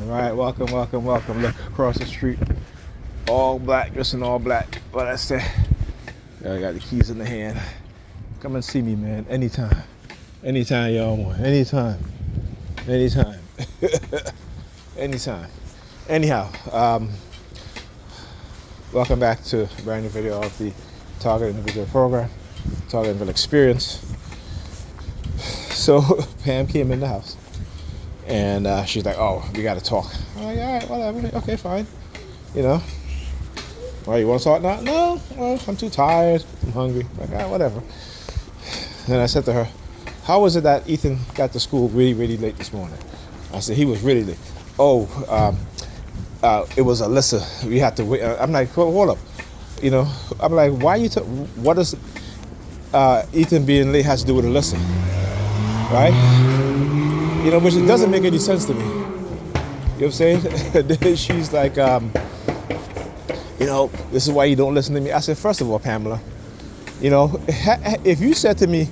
All right, welcome, welcome, welcome. Look across the street, all black, dressed in all black. But I said, I got the keys in the hand. Come and see me, man, anytime. Anytime y'all want, anytime. Anytime. Anytime. Anyhow, welcome back to a brand new video of the Target Individual Program, Target Individual Experience. So Pam came in the house and she's like, oh, we gotta talk. I'm like, all right, whatever, okay, fine. You know, well, you wanna talk now? No, well, I'm too tired, I'm hungry. Like, all right, whatever. Then I said to her, how was it that Ethan got to school really, really late this morning? I said, he was really late. Oh, it was Alyssa. We had to wait. I'm like, hold up. You know, I'm like, why you, what does Ethan being late has to do with Alyssa? Right? You know, which it doesn't make any sense to me. You know what I'm saying? Then she's like, you know, this is why you don't listen to me. I said, first of all, Pamela, you know, if you said to me,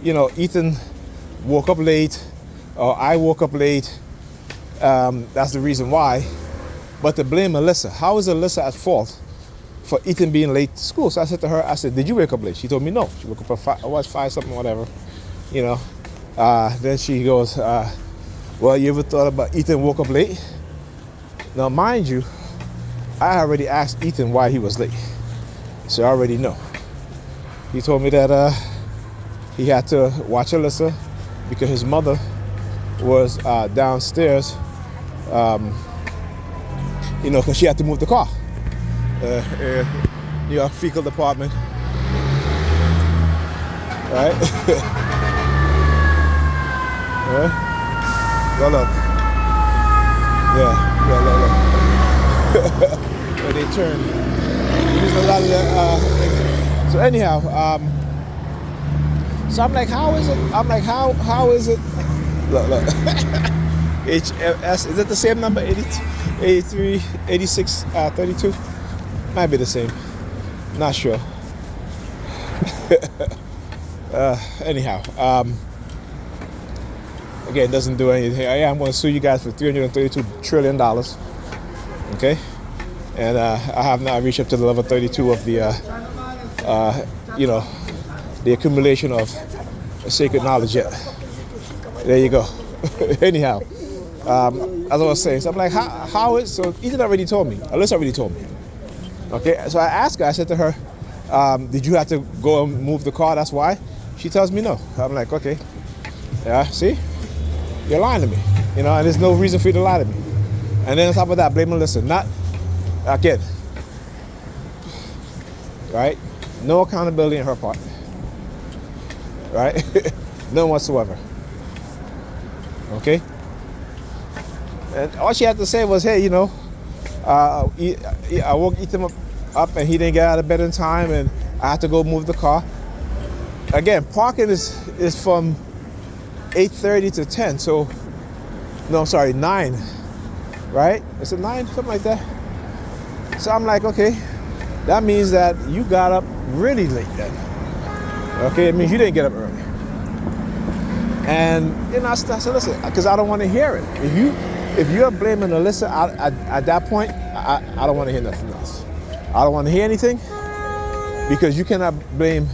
you know, Ethan woke up late or I woke up late, that's the reason why. But to blame Alyssa, how is Alyssa at fault for Ethan being late to school? So I said to her, I said, did you wake up late? She told me no. She woke up at five something, whatever, you know. Then she goes, well, you ever thought about Ethan woke up late? Now, mind you, I already asked Ethan why he was late. So I already know. He told me that he had to watch Alyssa because his mother was downstairs, you know, because she had to move the car. New York fecal department. Right? Right? Go look. Yeah, look. Where they turn. Use a lot of that. So anyhow, so I'm like, how is it? I'm like, how is it? Look. HS, is it the same number? 83, 86, 32? Might be the same. Not sure. Anyhow, again, it doesn't do anything. I'm going to sue you guys for $332 trillion. Okay? And I have now reached up to the level 32 of the, you know, the accumulation of sacred knowledge yet. There you go. Anyhow, as I was saying, so I'm like, how is, so Ethan already told me, Alyssa already told me. Okay, so I asked her, I said to her, did you have to go and move the car, that's why? She tells me no. I'm like, okay, yeah, see? You're lying to me, you know, and there's no reason for you to lie to me. And then on top of that, blame Alyssa, not, again, right? No accountability on her part, right? None whatsoever. Okay? And all she had to say was, hey, you know, I woke Ethan up and he didn't get out of bed in time and I had to go move the car. Again, parking is from 8:30 to 10, so, no, sorry, 9, right? Is it 9, something like that? So I'm like, okay, that means that you got up really late then. Okay, it means you didn't get up early. And, you know, I said, listen, because I don't want to hear it. If you're blaming Alyssa at that point, I don't want to hear nothing else. I don't want to hear anything because you cannot blame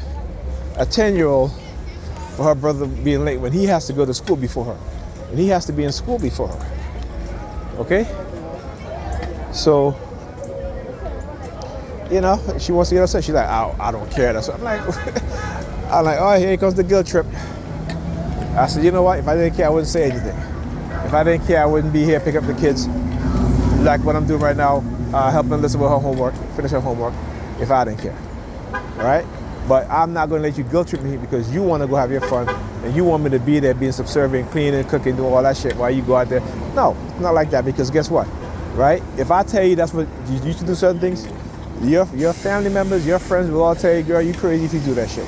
a 10-year-old for her brother being late when he has to go to school before her. And he has to be in school before her. Okay? So, you know, she wants to get upset. She's like, I don't care. That's what I'm like. I'm like, oh, here comes the guilt trip. I said, you know what? If I didn't care, I wouldn't say anything. If I didn't care, I wouldn't be here, pick up the kids, like what I'm doing right now, helping Alyssa with her homework, finish her homework, if I didn't care, all right? But I'm not gonna let you guilt trip me because you wanna go have your fun and you want me to be there being subservient, cleaning, cooking, doing all that shit while you go out there. No, not like that, because guess what, right? If I tell you that's what you should do certain things, your family members, your friends will all tell you, girl, you crazy if you do that shit.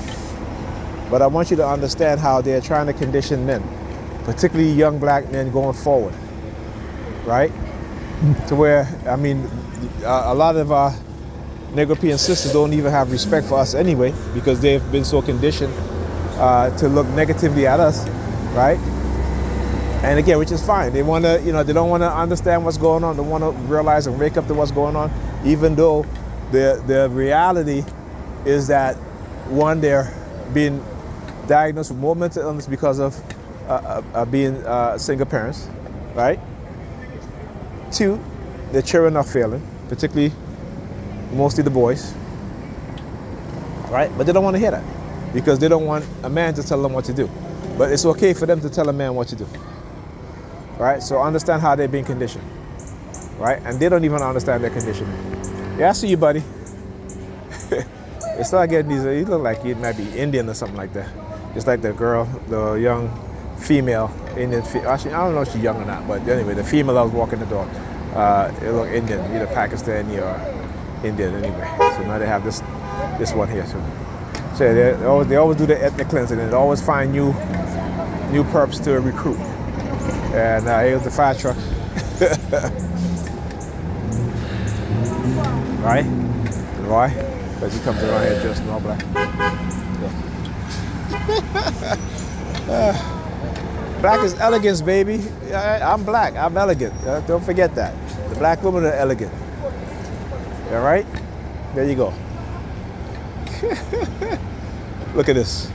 But I want you to understand how they're trying to condition men, particularly young black men going forward, right? To where, I mean, a lot of our Negropean sisters don't even have respect for us anyway because they've been so conditioned to look negatively at us, right? And again, which is fine. They want to, they don't want to understand what's going on. They want to realize and wake up to what's going on, even though the reality is that, one, they're being diagnosed with more mental illness because of being single parents, right? Two, their children are failing, particularly mostly the boys, right? But they don't want to hear that because they don't want a man to tell them what to do. But it's okay for them to tell a man what to do, right? So understand how they're being conditioned, right? And they don't even understand their conditioning. Yeah, I see you, buddy. They start getting these, you look like you might be Indian or something like that. Just like the girl, the young female Indian, actually, I don't know if she's young or not, but anyway, the female that was walking the dog, it looked Indian, either Pakistani or Indian anyway. So now they have this one here too. So they always do the ethnic cleansing, and they always find new perps to recruit. And here's the fire truck. Right? And why? Because he comes around here dressed in all black. Black is elegance, baby. I'm black. I'm elegant. Don't forget that. The black women are elegant. All right? There you go. Look at this.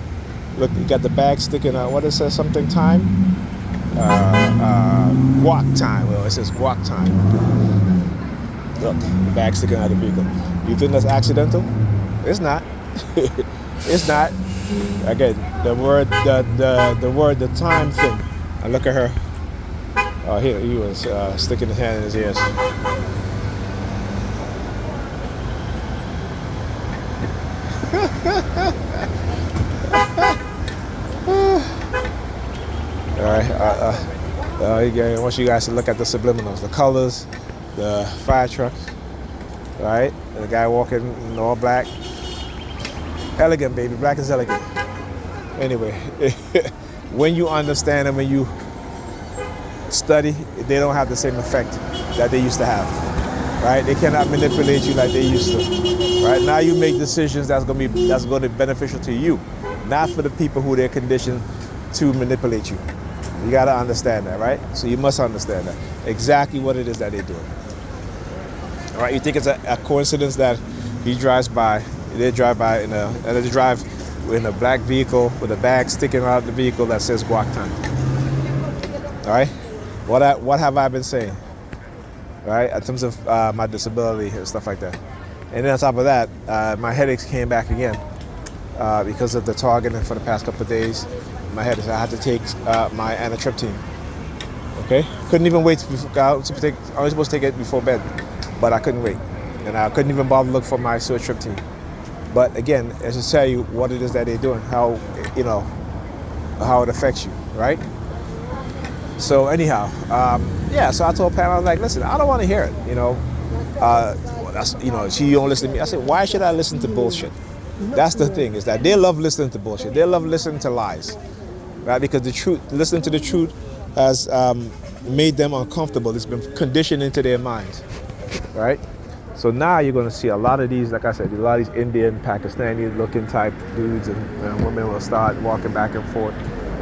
Look, you got the bag sticking out. What it says? Something time? Guac time. Well, it says guac time. Look, the bag sticking out of the vehicle. You think that's accidental? It's not. It's not. Again, the time thing. And look at her. Oh, here he was sticking his hand in his ears. All right. Again, I want you guys to look at the subliminals, the colors, the fire trucks. All right, and the guy walking in all black. Elegant, baby. Black is elegant. Anyway, when you understand and when you study, they don't have the same effect that they used to have. Right? They cannot manipulate you like they used to. Right? Now you make decisions that's going to be beneficial to you, not for the people who they're conditioned to manipulate you. You got to understand that, right? So you must understand that exactly what it is that they're doing. All right? You think it's a coincidence that he drives by? They drive by in a black vehicle with a bag sticking out of the vehicle that says guac time. All right, what have I been saying? All right, in terms of my disability and stuff like that. And then on top of that, my headaches came back again because of the targeting for the past couple of days. My headaches. I had to take my anatriptyline. Okay, couldn't even wait. I was supposed to take it before bed, but I couldn't wait, and I couldn't even bother to look for my sumatriptan. But again, I should tell you what it is that they're doing, how it affects you, right? So anyhow, so I told Pam, I was like, listen, I don't want to hear it, she don't listen to me. I said, why should I listen to bullshit? That's the thing, is that they love listening to bullshit. They love listening to lies, right? Because listening to the truth has made them uncomfortable. It's been conditioned into their minds, right? So now you're going to see a lot of these, like I said, a lot of these Indian, Pakistani looking type dudes and women will start walking back and forth.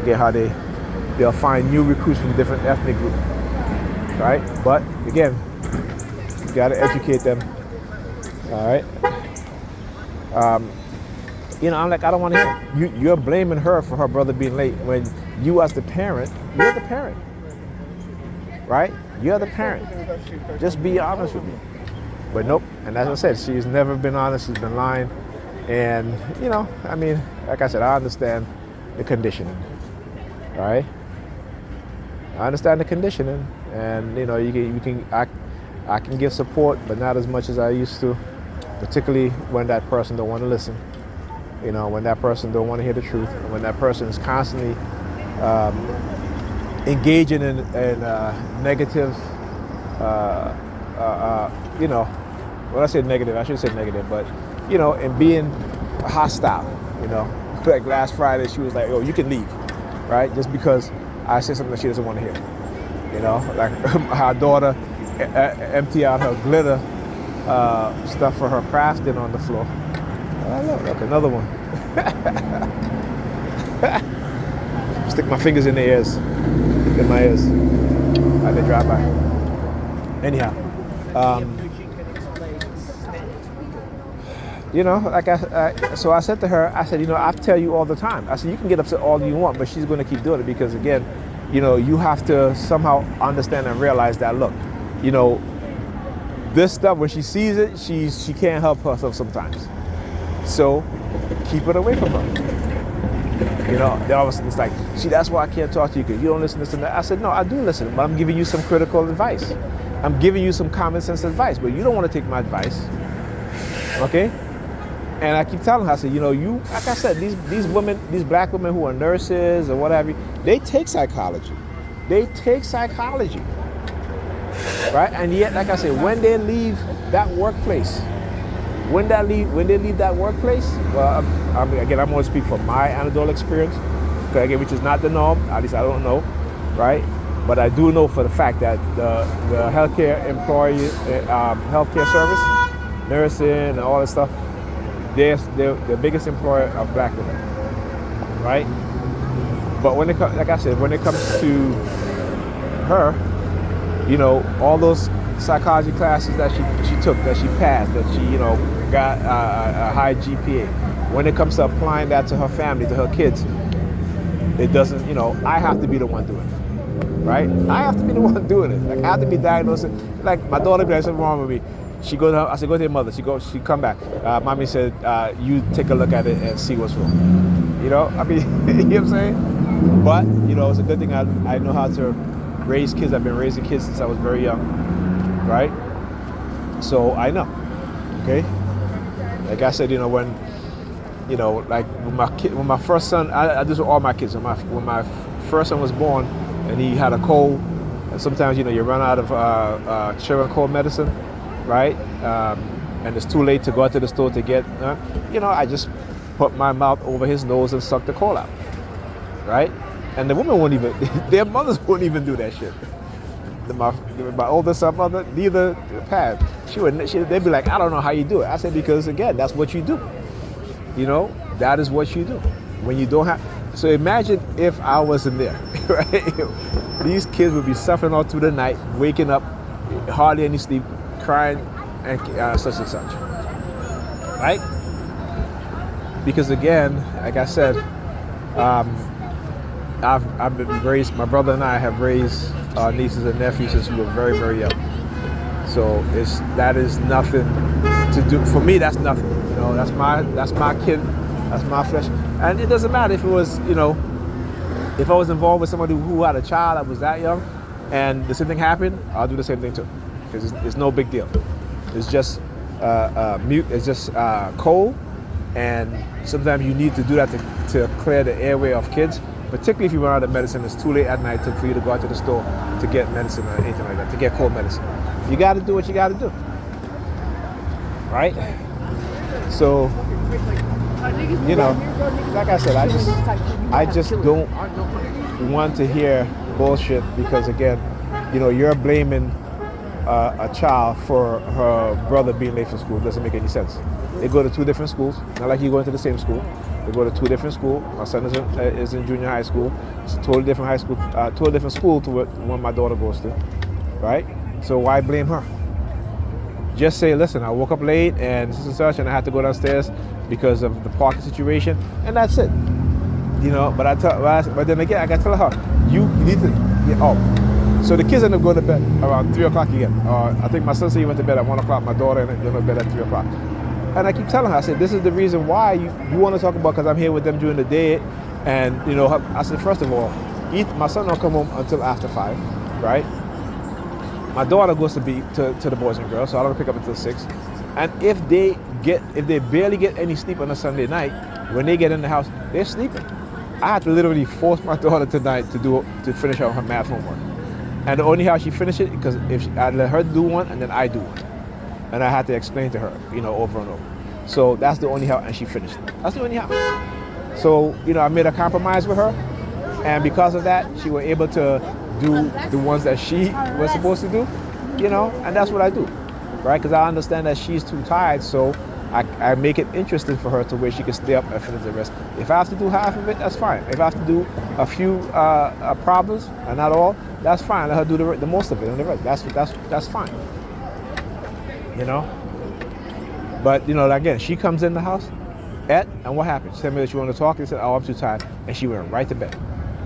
Again, how they'll find new recruits from different ethnic groups, right? But again, you got to educate them, all right? I'm like, I don't want to hear it. You're blaming her for her brother being late when you as the parent, you're the parent, right? You're the parent. Just be honest with me. But nope, and as I said, she's never been honest, she's been lying. And, like I said, I understand the conditioning, all right? I understand the conditioning, and, I can give support, but not as much as I used to, particularly when that person don't want to listen, when that person don't want to hear the truth, when that person is constantly engaging in negative, when I say negative, I shouldn't say negative, but, and being hostile, Like last Friday, she was like, oh, you can leave, right? Just because I said something that she doesn't want to hear. Like her daughter empty out her glitter stuff for her crafting on the floor. Look, another one. stick my fingers in their ears, in my ears, as they drive by. Anyhow, you know, like so I said to her, I said, you know, I tell you all the time. I said, you can get upset all you want, but she's going to keep doing it because, again, you know, you have to somehow understand and realize that, look, you know, this stuff, when she sees it, she can't help herself sometimes. So keep it away from her. You know, then all of a sudden it's like, see, that's why I can't talk to you because you don't listen to this and that. I said, no, I do listen, but I'm giving you some critical advice. I'm giving you some common sense advice, but you don't want to take my advice. Okay? And I keep telling her, I said, you know, you, like I said, these women, these black women who are nurses or whatever, they take psychology. They take psychology. Right? And yet, like I said, when they leave that workplace, when they leave that workplace, well, I mean, again, I'm going to speak from my anecdotal experience, okay, again, which is not the norm, at least I don't know, right? But I do know for the fact that the healthcare employee, healthcare service, nursing and all that stuff, they're the biggest employer of black women, right? But when it comes, like I said, when it comes to her, you know, all those psychology classes that she took, that she passed, that she, you know, got a high GPA, when it comes to applying that to her family, to her kids, it doesn't, you know, I have to be the one doing it, right? I have to be the one doing it. Like, I have to be diagnosing. Like, my daughter, there's something wrong with me. She goes, I said, go to your mother. She come back. Mommy said, you take a look at it and see what's wrong. You know, I mean, you know what I'm saying? But, you know, it's a good thing I know how to raise kids. I've been raising kids since I was very young, right? So I know, okay? Like I said, you know, when, you know, like when my first son, I do this with all my kids. When my first son was born and he had a cold, and sometimes, you know, you run out of children cold medicine, right? And it's too late to go out to the store to get, you know, I just put my mouth over his nose and suck the cold out, right? And the women won't even, their mothers won't even do that shit. My older son mother, neither Pat, they'd be like, I don't know how you do it. I said, because again, that's what you do. You know, that is what you do. When you don't have, so imagine if I wasn't there, right? These kids would be suffering all through the night, waking up, hardly any sleep, crying, and such and such, right? Because again, like I said, I've been raised. My brother and I have raised our nieces and nephews since we were very, very young. So that is nothing to do for me. That's nothing. You know, that's my kid, that's my flesh, and it doesn't matter if it was, you know, if I was involved with somebody who had a child that was that young, and the same thing happened, I'll do the same thing too, because it's no big deal. It's just it's just cold, and sometimes you need to do that to clear the airway of kids. Particularly if you run out of medicine, it's too late at night for you to go out to the store to get medicine or anything like that, to get cold medicine. You got to do what you got to do, right? So, you know, like I said, I just don't want to hear bullshit because, again, you know, you're blaming a child for her brother being late for school. It doesn't make any sense. They go to two different schools, not like you going to the same school. They go to two different schools. My son is in junior high school. It's a totally different high school, totally different school to what one my daughter goes to, right? So why blame her? Just say, listen, I woke up late and such and such, and I had to go downstairs because of the parking situation, and that's it. You know, but then again, I gotta tell her, you need to. So the kids end up going to bed around 3 o'clock again. I think my son said he went to bed at 1 o'clock. My daughter went to bed at 3 o'clock. And I keep telling her, I said, this is the reason why you want to talk about, because I'm here with them during the day. And, you know, I said, first of all, my son don't come home until after 5, right? My daughter goes to the Boys and Girls, so I don't pick up until 6. And if they barely get any sleep on a Sunday night, when they get in the house, they're sleeping. I had to literally force my daughter tonight to finish out her math homework. And the only how she finished it, because I let her do one and then I do one. And I had to explain to her, you know, over and over. So that's the only how, and she finished it. That's the only how. So, you know, I made a compromise with her, and because of that, she was able to do the ones that she was supposed to do, you know, and that's what I do, right? Because I understand that she's too tired, so I make it interesting for her to where she can stay up and finish the rest. If I have to do half of it, that's fine. If I have to do a few problems and not all, that's fine. Let her do the most of it and the rest. That's fine. You know. But you know, again, she comes in the house, and what happened? She told me that she wanted to talk. She said, "Oh, I'm too tired," and she went right to bed.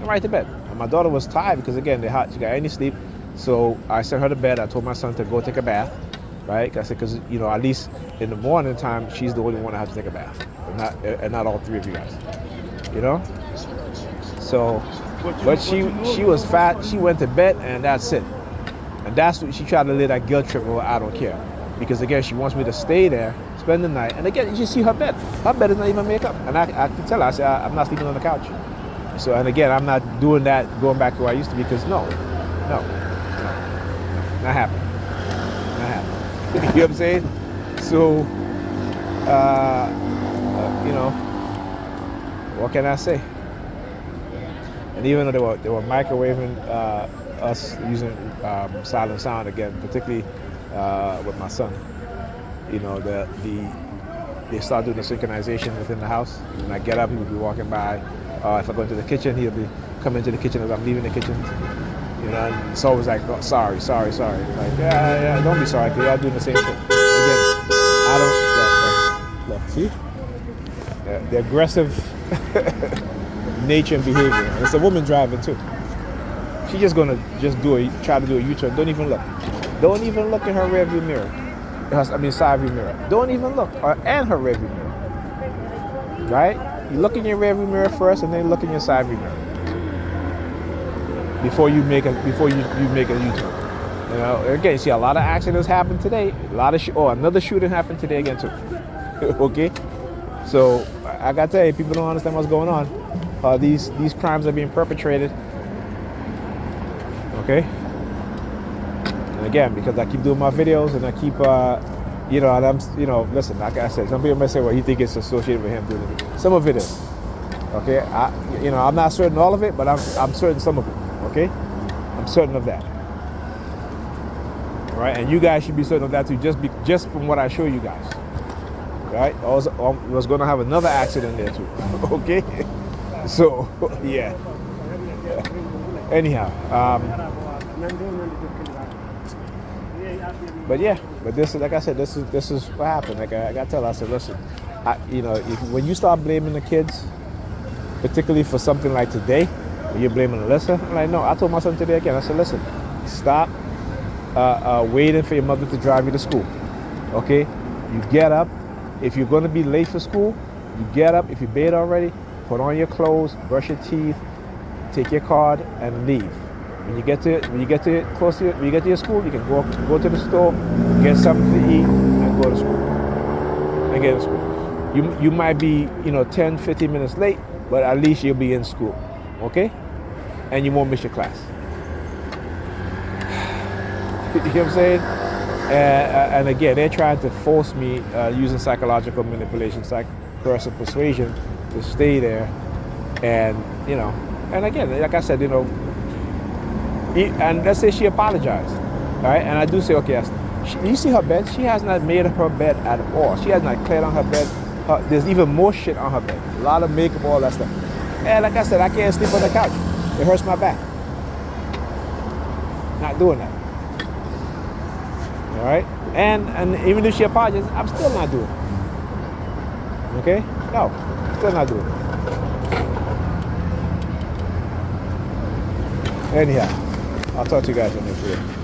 Right to bed. And my daughter was tired because again, she got any sleep. So I sent her to bed. I told my son to go take a bath, right? I said, because you know, at least in the morning time, she's the only one that has to take a bath, and not all three of you guys, you know. So, but she was fat. She went to bed, and that's it. And that's what she tried to lay that guilt trip over. I don't care, because again, she wants me to stay there, spend the night, and again, you see her bed. Her bed is not even made up, and I can tell her. I said, I'm not sleeping on the couch. So, and again, I'm not doing that, going back to where I used to be, because no, not happening. Not happening. You know what I'm saying? So, you know, what can I say? And even though they were microwaving us using silent sound again, particularly with my son, you know, they start doing the synchronization within the house. When I get up, he will be walking by. If I go into the kitchen, he'll be coming into the kitchen as I'm leaving the kitchen. You know, and it's always like, oh, sorry. Like, yeah, don't be sorry, because y'all doing the same thing. Again, I don't, look, see? The aggressive nature and behavior. And it's a woman driving too. She's just gonna try to do a U-turn. Don't even look. Don't even look in her rearview mirror. Side view mirror. Don't even look. And her rearview mirror. Right? You look in your rearview mirror first, and then look in your side view mirror before you make a U-turn. You know, again, you see a lot of accidents happen today. Another shooting happened today again too. Okay, so I gotta tell you, people don't understand what's going on. These crimes are being perpetrated. Okay, and again, because I keep doing my videos and I keep, you know, and I'm, listen, like I said, some people may say, well, you think it's associated with him doing it. Some of it is. Okay, I'm not certain all of it, but I'm certain some of it. Okay, I'm certain of that. All right, and you guys should be certain of that too, just from what I show you guys. Right, also, was going to have another accident there too. Okay, so yeah. Anyhow, but this is, like I said, this is what happened. Like I got to tell her, I said, listen, when you start blaming the kids, particularly for something like today, when you're blaming Alyssa, I'm like, no, I told my son today again, I said, listen, stop waiting for your mother to drive you to school. Okay, you get up. If you're going to be late for school, you get up. If you bathe already, put on your clothes, brush your teeth, take your card, and leave. When you get to your school, you can go to the store, get something to eat, and go to school. And get to school. You might be 10, 15 minutes late, but at least you'll be in school, okay? And you won't miss your class. You know what I'm saying? And again, they're trying to force me using psychological manipulation, coercive persuasion, to stay there, and and again, like I said, and let's say she apologized, all right? And I do say, okay, you see her bed? She has not made her bed at all. She has not cleared on her bed. There's even more shit on her bed. A lot of makeup, all that stuff. And like I said, I can't sleep on the couch. It hurts my back. Not doing that. All right? And even if she apologizes, I'm still not doing it. Okay? No, still not doing it. Anyhow, I'll talk to you guys in the next video.